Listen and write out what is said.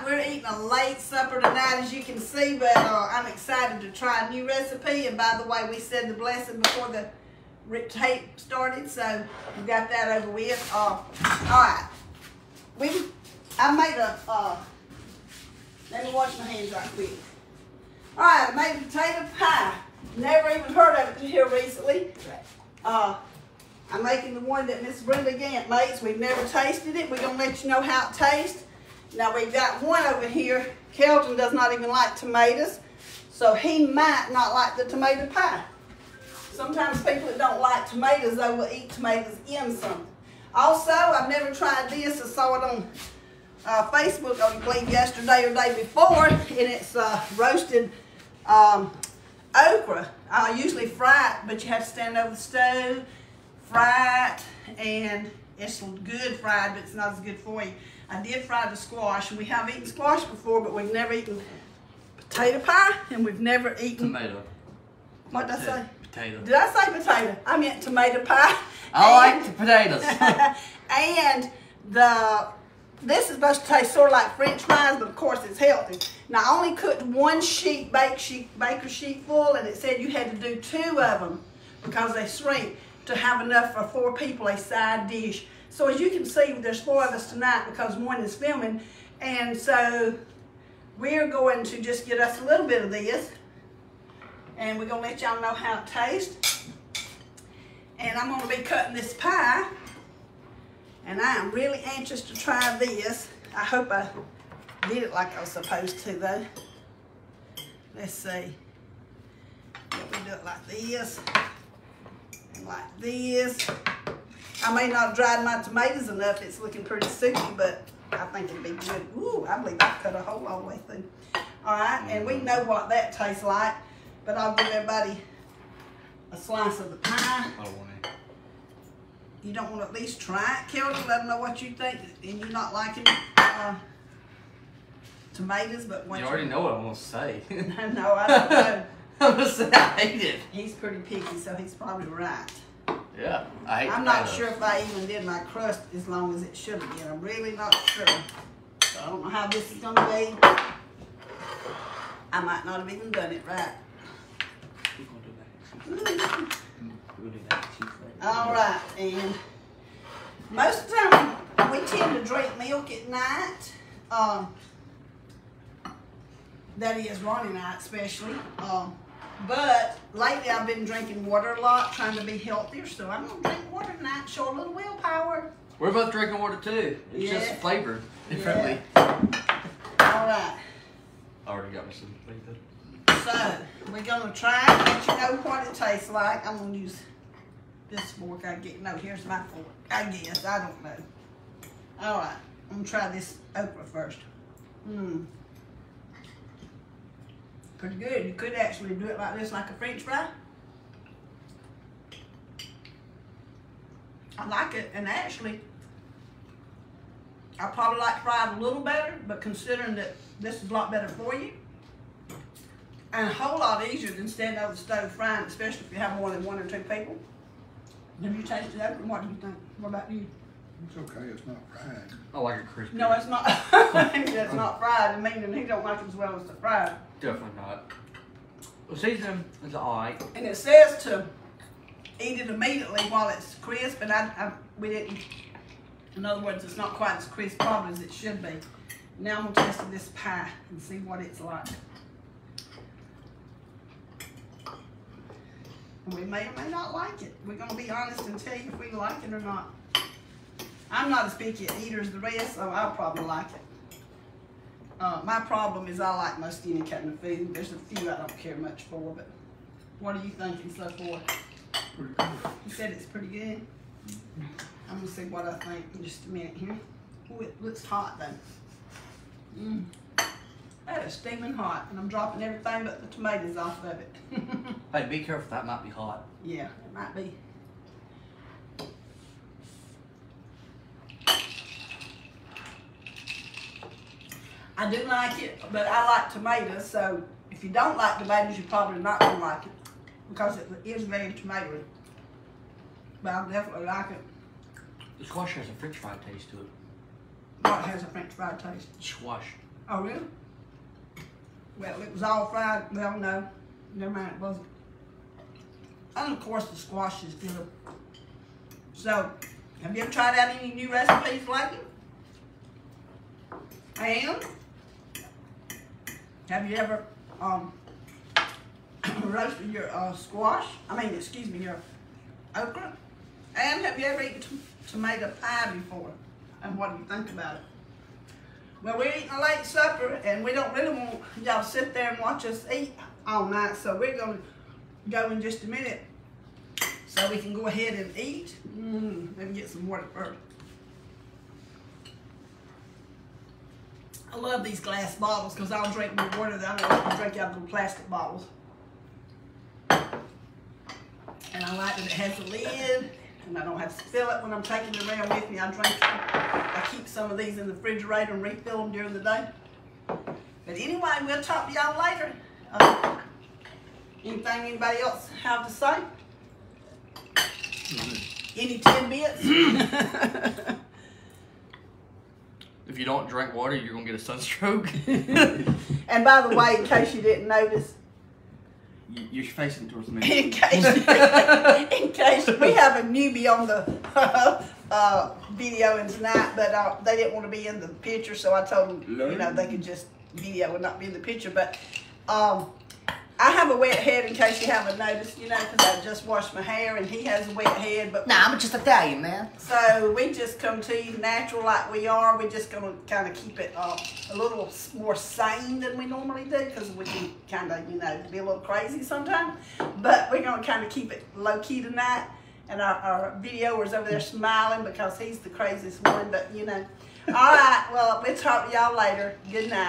right, we're eating a late supper tonight, as you can see, but I'm excited to try a new recipe. And by the way, we said the blessing before the tape started, so we got that over with. All right, I made a. Let me wash my hands right quick. All right, I made a potato pie. Never even heard of it until recently. I'm making the one that Miss Brenda Gant makes. We've never tasted it. We're gonna let you know how it tastes. Now we've got one over here. Kelton does not even like tomatoes, so he might not like the tomato pie. Sometimes people that don't like tomatoes, they will eat tomatoes in something. Also, I've never tried this. I saw it on Facebook, I believe yesterday or day before, and it's roasted okra. I usually fry it, but you have to stand over the stove, fry it, and it's good fried, but it's not as good for you. I did fry the squash, and we have eaten squash before, but we've never eaten potato pie, and we've never eaten... Tomato. What did I say? Potato. Did I say potato? I meant tomato pie. I like the potatoes. And this is supposed to taste sort of like French fries, but of course it's healthy. Now I only cooked one baker sheet full, and it said you had to do 2 of them because they shrink to have enough for 4 people, a side dish. So as you can see, there's 4 of us tonight because one is filming, and so we're going to just get us a little bit of this, and we're gonna let y'all know how it tastes. And I'm gonna be cutting this pie, and I am really anxious to try this. I hope I did it like I was supposed to though. Let's see. We do it like this, and like this. I may not have dried my tomatoes enough. It's looking pretty soupy, but I think it'll be good. Ooh, I believe I cut a hole all the way through. All right, and we know what that tastes like, but I'll give everybody a slice of the pie. I don't want it. You don't want to at least try it, Kelton? Let them know what you think, and you're not liking tomatoes, but what you already know what I'm gonna say. No, I don't know. I'm gonna say I hate it. He's pretty picky, so he's probably right. Yeah, I hate I'm potatoes. not sure if I even did my crust as long as it should have been. I'm really not sure. So I don't know how this is going to be. I might not have even done it right. We're gonna do that. We'll do that. All right, and most of the time we tend to drink milk at night. That is Ronnie night especially. But lately I've been drinking water a lot, trying to be healthier, so I'm going to drink water tonight, show a little willpower. We're both drinking water too. It's just flavored differently. Yeah. All right. I already got me some flavor. So, we're going to try it, let you know what it tastes like. I'm going to use this fork. No, here's my fork. I guess. I don't know. All right. I'm going to try this okra first. Pretty good. You could actually do it like this, like a French fry. I like it, and actually, I probably like fried a little better, but considering that this is a lot better for you, and a whole lot easier than standing over the stove frying, especially if you have more than 1 or 2 people. Have you tasted that? What do you think? What about you? It's okay, it's not fried. I like it crispy. No, it's not. It's not fried. I mean, he don't like it as well as the fried. Definitely not. The seasoning is alright. And it says to eat it immediately while it's crisp, and we didn't. In other words, it's not quite as crisp probably as it should be. Now I'm gonna test this pie and see what it's like. And we may or may not like it. We're gonna be honest and tell you if we like it or not. I'm not as picky an eater as the rest, so I'll probably like it. My problem is I like most any kind of food. There's a few I don't care much for, but what are you thinking so far? Pretty good. You said it's pretty good? I'm gonna see what I think in just a minute here. Oh, it looks hot though. That is steaming hot, and I'm dropping everything but the tomatoes off of it. Hey, be careful, that might be hot. Yeah, it might be. I do like it, but I like tomatoes, so if you don't like tomatoes, you're probably not gonna like it because it is very tomatoey. But I definitely like it. The squash has a French fry taste to it. What has a French fry taste? Squash. Oh, really? Well, it was all fried. Well, no. Never mind, it wasn't. And of course, the squash is good. So, have you ever tried out any new recipes lately? And have you ever roasted your squash? Your okra? And have you ever eaten tomato pie before? And what do you think about it? Well, we're eating a late supper, and we don't really want y'all to sit there and watch us eat all night, so we're going to go in just a minute so we can go ahead and eat. Let me get some water first. I love these glass bottles because I'll drink more water than I don't drink out of the plastic bottles. And I like that it has a lid, and I don't have to fill it when I'm taking it around with me. I keep some of these in the refrigerator and refill them during the day. But anyway, we'll talk to y'all later. Anything anybody else have to say? Any tidbits? If you don't drink water, you're gonna get a sunstroke. And by the way, in case you didn't notice, You're facing towards me. in case we have a newbie on the video tonight, but they didn't want to be in the picture, so I told them, they could just video and not be in the picture. But I have a wet head, in case you haven't noticed, because I just washed my hair, and he has a wet head. But Nah, I'm just Italian, man. so we just come to you natural like we are. We're just going to kind of keep it a little more sane than we normally do, because we can kind of, be a little crazy sometimes. But we're going to kind of keep it low-key tonight. And our videoer's over there smiling because he's the craziest one. But, All right, well, we'll talk to y'all later. Good night.